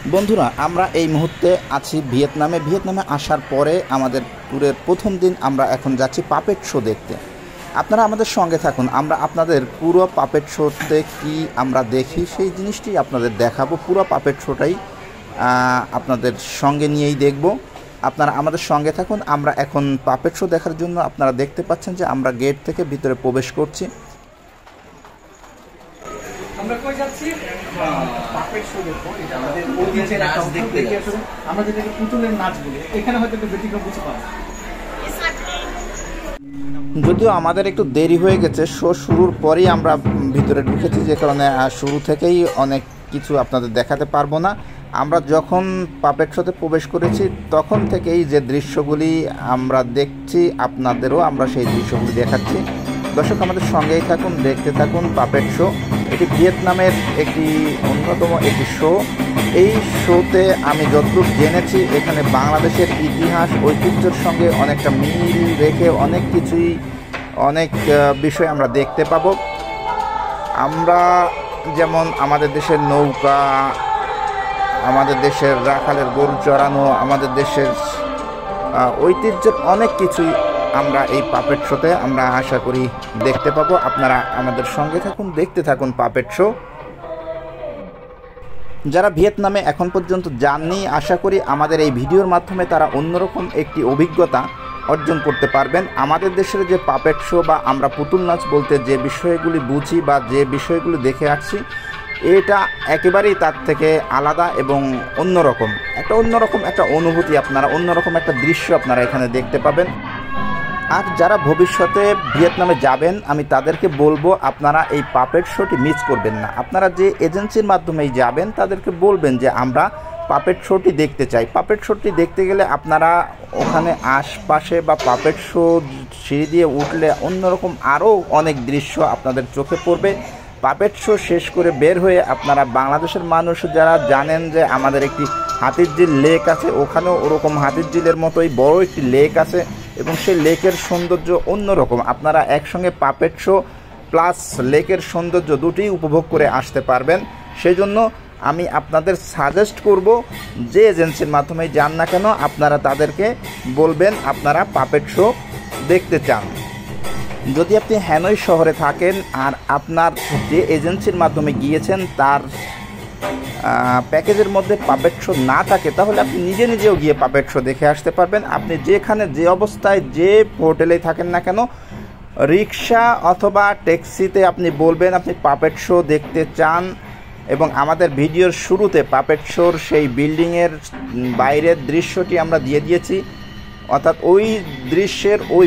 বন্ধুরা, আমরা এই মুহূর্তে আছি ভিয়েতনামে আসার পরে আমাদের ট্যুরের প্রথম দিন আমরা এখন যাচ্ছি পাপেট শো দেখতে। আপনারা আমাদের সঙ্গে থাকুন, আমরা আপনাদের পুরো পাপেট শোতে কি আমরা দেখি সেই জিনিসটি আপনাদের দেখাবো। পুরো পাপেট শোটাই আপনাদের সঙ্গে নিয়েই দেখব। আপনারা আমাদের সঙ্গে থাকুন। আমরা এখন পাপেট শো দেখার জন্য আপনারা দেখতে পাচ্ছেন যে আমরা গেট থেকে ভিতরে প্রবেশ করছি। আমরা কই যাচ্ছি? পাপেট শো দেখবো। এটা আমাদের ঐতিহ্যের নাচ দেখতে যাচ্ছি। আমরা যেটাকে পুতুলের নাচ বলি, এখানে হয়তো একটু ব্যতিক্রম কিছু পাবো। যদিও আমাদের একটু দেরি হয়ে গেছে, শো শুরুর পরেই আমরা ভিতরে ঢুকেছি, যে কারণে শুরু থেকেই অনেক কিছু আপনাদের দেখাতে পারবো না। আমরা যখন পাপেট শোতে প্রবেশ করেছি তখন থেকেই যে দৃশ্যগুলি আমরা দেখছি, আপনাদেরও আমরা সেই দৃশ্যগুলি দেখাচ্ছি। দর্শক আমাদের সঙ্গেই থাকুন, দেখতে থাকুন পাপেট শো। এটি ভিয়েতনামের একটি অন্যতম একটি শো। এই শোতে আমি যতটুকু জেনেছি এখানে বাংলাদেশের ইতিহাস ঐতিহ্যের সঙ্গে অনেকটা মিল রেখে অনেক বিষয় আমরা দেখতে পাব। আমরা যেমন আমাদের দেশের নৌকা, আমাদের দেশের রাখালের গরু চড়ানো, আমাদের দেশের ঐতিহ্যের অনেক কিছুই আমরা এই পাপেট শোতে আমরা আশা করি দেখতে পাবো। আপনারা আমাদের সঙ্গে থাকুন, দেখতে থাকুন পাপেট শো। যারা ভিয়েতনামে এখন পর্যন্ত যাননি, আশা করি আমাদের এই ভিডিওর মাধ্যমে তারা অন্যরকম একটি অভিজ্ঞতা অর্জন করতে পারবেন। আমাদের দেশের যে পাপেট শো বা আমরা পুতুল নাচ বলতে যে বিষয়গুলি বুঝি বা যে বিষয়গুলি দেখে আসছি, এটা একেবারেই তার থেকে আলাদা এবং অন্যরকম একটা অনুভূতি, আপনারা অন্যরকম একটা দৃশ্য আপনারা এখানে দেখতে পাবেন। আর যারা ভবিষ্যতে ভিয়েতনামে যাবেন, আমি তাদেরকে বলবো আপনারা এই পাপেট শোটি মিস করবেন না। আপনারা যে এজেন্সির মাধ্যমেই যাবেন তাদেরকে বলবেন যে আমরা পাপেট শোটি দেখতে চাই। পাপেট শোটি দেখতে গেলে আপনারা ওখানে আশপাশে বা পাপেট শো সিঁড়ি দিয়ে উঠলে অন্যরকম আরও অনেক দৃশ্য আপনাদের চোখে পড়বে। পাপেট শো শেষ করে বের হয়ে আপনারা বাংলাদেশের মানুষ যারা জানেন যে আমাদের একটি হাতিরঝিল লেক আছে, ওখানেও ওরকম হাতিরঝিলের মতোই বড় একটি লেক আছে এবং সেই লেকের সৌন্দর্য অন্যরকম। আপনারা একসঙ্গে পাপেট শো প্লাস লেকের সৌন্দর্য দুটিই উপভোগ করে আসতে পারবেন। সেই জন্য আমি আপনাদের সাজেস্ট করব, যে এজেন্সির মাধ্যমে যান না কেন আপনারা তাদেরকে বলবেন আপনারা পাপেট শো দেখতে চান। যদি আপনি হ্যানয় শহরে থাকেন আর আপনার যে এজেন্সির মাধ্যমে গিয়েছেন তার প্যাকেজের মধ্যে পাপেট শো না থাকে, তাহলে আপনি নিজেও গিয়ে পাপেট শো দেখে আসতে পারবেন। আপনি যেখানে যে অবস্থায় যে হোটেলেই থাকেন না কেন, রিক্সা অথবা ট্যাক্সিতে আপনি বলবেন আপনি পাপেট শো দেখতে চান, এবং আমাদের ভিডিওর শুরুতে পাপেট শোর সেই বিল্ডিংয়ের বাইরের দৃশ্যটি আমরা দিয়ে দিয়েছি। অর্থাৎ ওই দৃশ্যের ওই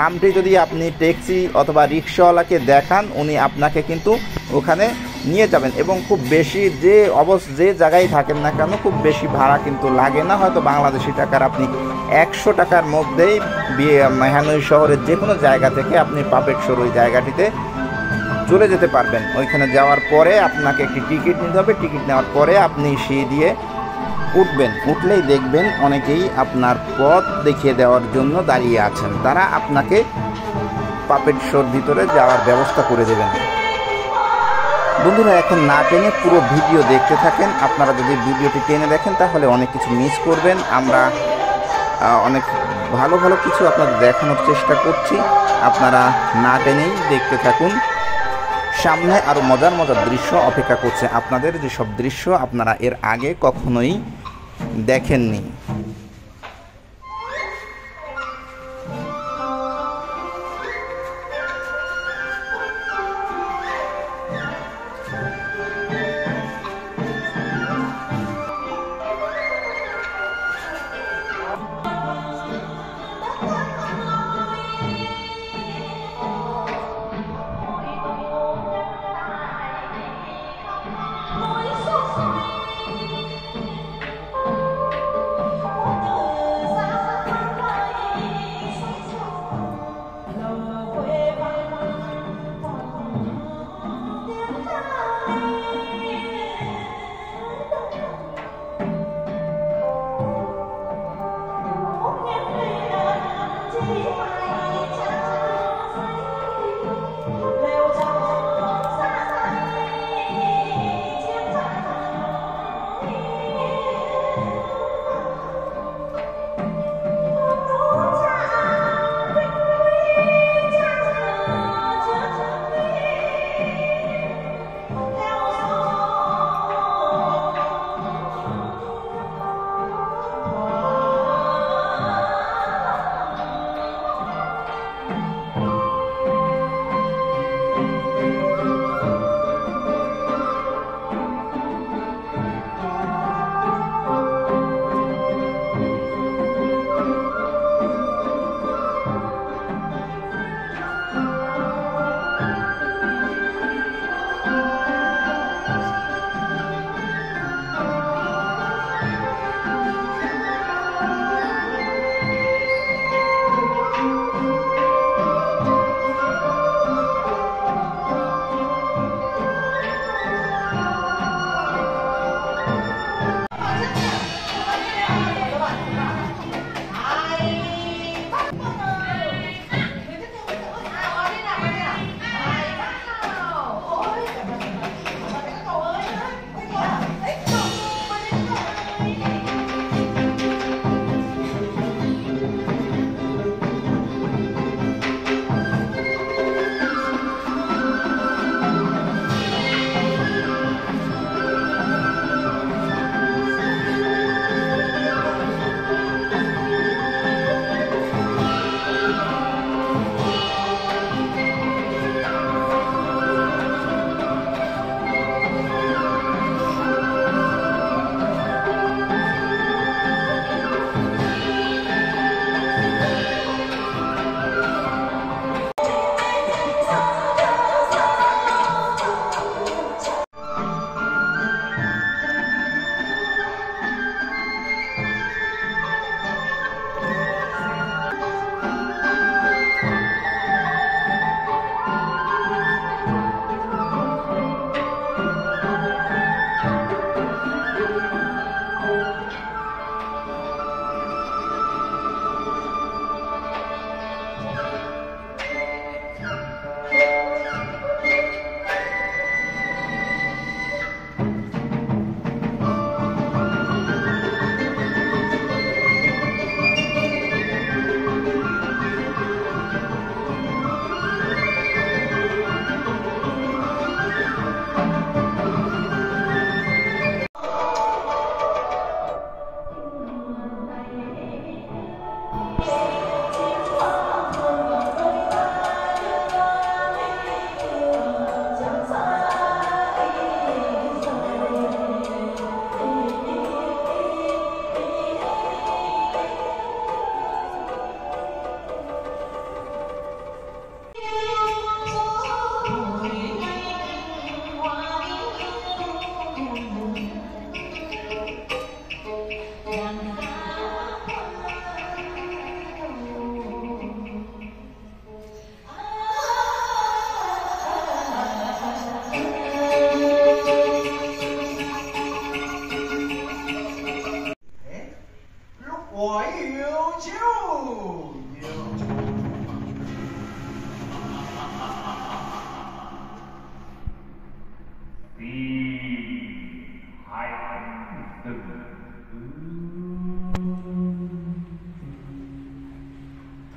নামটি যদি আপনি ট্যাক্সি অথবা রিক্সাওয়ালাকে দেখান, উনি আপনাকে কিন্তু ওখানে নিয়ে যাবেন। এবং খুব বেশি যে জায়গায় থাকেন না কেন খুব বেশি ভাড়া কিন্তু লাগে না, হয়তো বাংলাদেশি টাকার আপনি 100 টাকার মধ্যেই হ্যানয় শহরের যে কোনো জায়গা থেকে আপনি পাপেট শোর ওই জায়গাটিতে চলে যেতে পারবেন। ওইখানে যাওয়ার পরে আপনাকে একটি টিকিট নিতে হবে। টিকিট নেওয়ার পরে আপনি সিঁড়ি দিয়ে উঠবেন। উঠলেই দেখবেন অনেকেই আপনার পথ দেখিয়ে দেওয়ার জন্য দাঁড়িয়ে আছেন, তারা আপনাকে পাপেট শোর ভিতরে যাওয়ার ব্যবস্থা করে দেবেন। বন্ধুরা, এখন না টেনে পুরো ভিডিও দেখতে থাকেন। আপনারা যদি ভিডিওটি টেনে দেখেন তাহলে অনেক কিছু মিস করবেন। আমরা অনেক ভালো কিছু আপনাদের দেখানোর চেষ্টা করছি, আপনারা না টেনেই দেখতে থাকুন। সামনে আরও মজার দৃশ্য অপেক্ষা করছে আপনাদের, যেসব দৃশ্য আপনারা এর আগে কখনোই দেখেননি।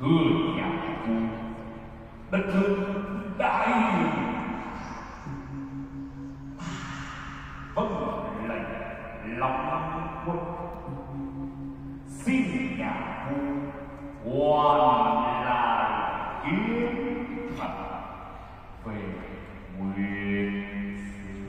Thưa nhà vua, đất nước đại vâng lệnh lòng quân, xin nhà vua hoàn lại kiến thật về nguyên xưa.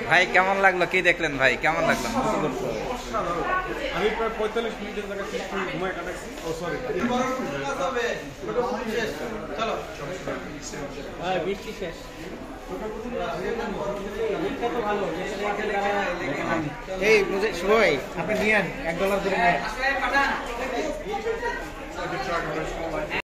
ভাই কেমন লাগলো, কি দেখলেন ভাই, কেমন লাগলো? আমি প্রায় 45 মিনিটের জায়গায় ঘুমায় কাটাচ্ছি। ও সরি, বৃষ্টি শেষ। এই শুভ ভাই আপনি নিয়েন $1 করে নিয়ে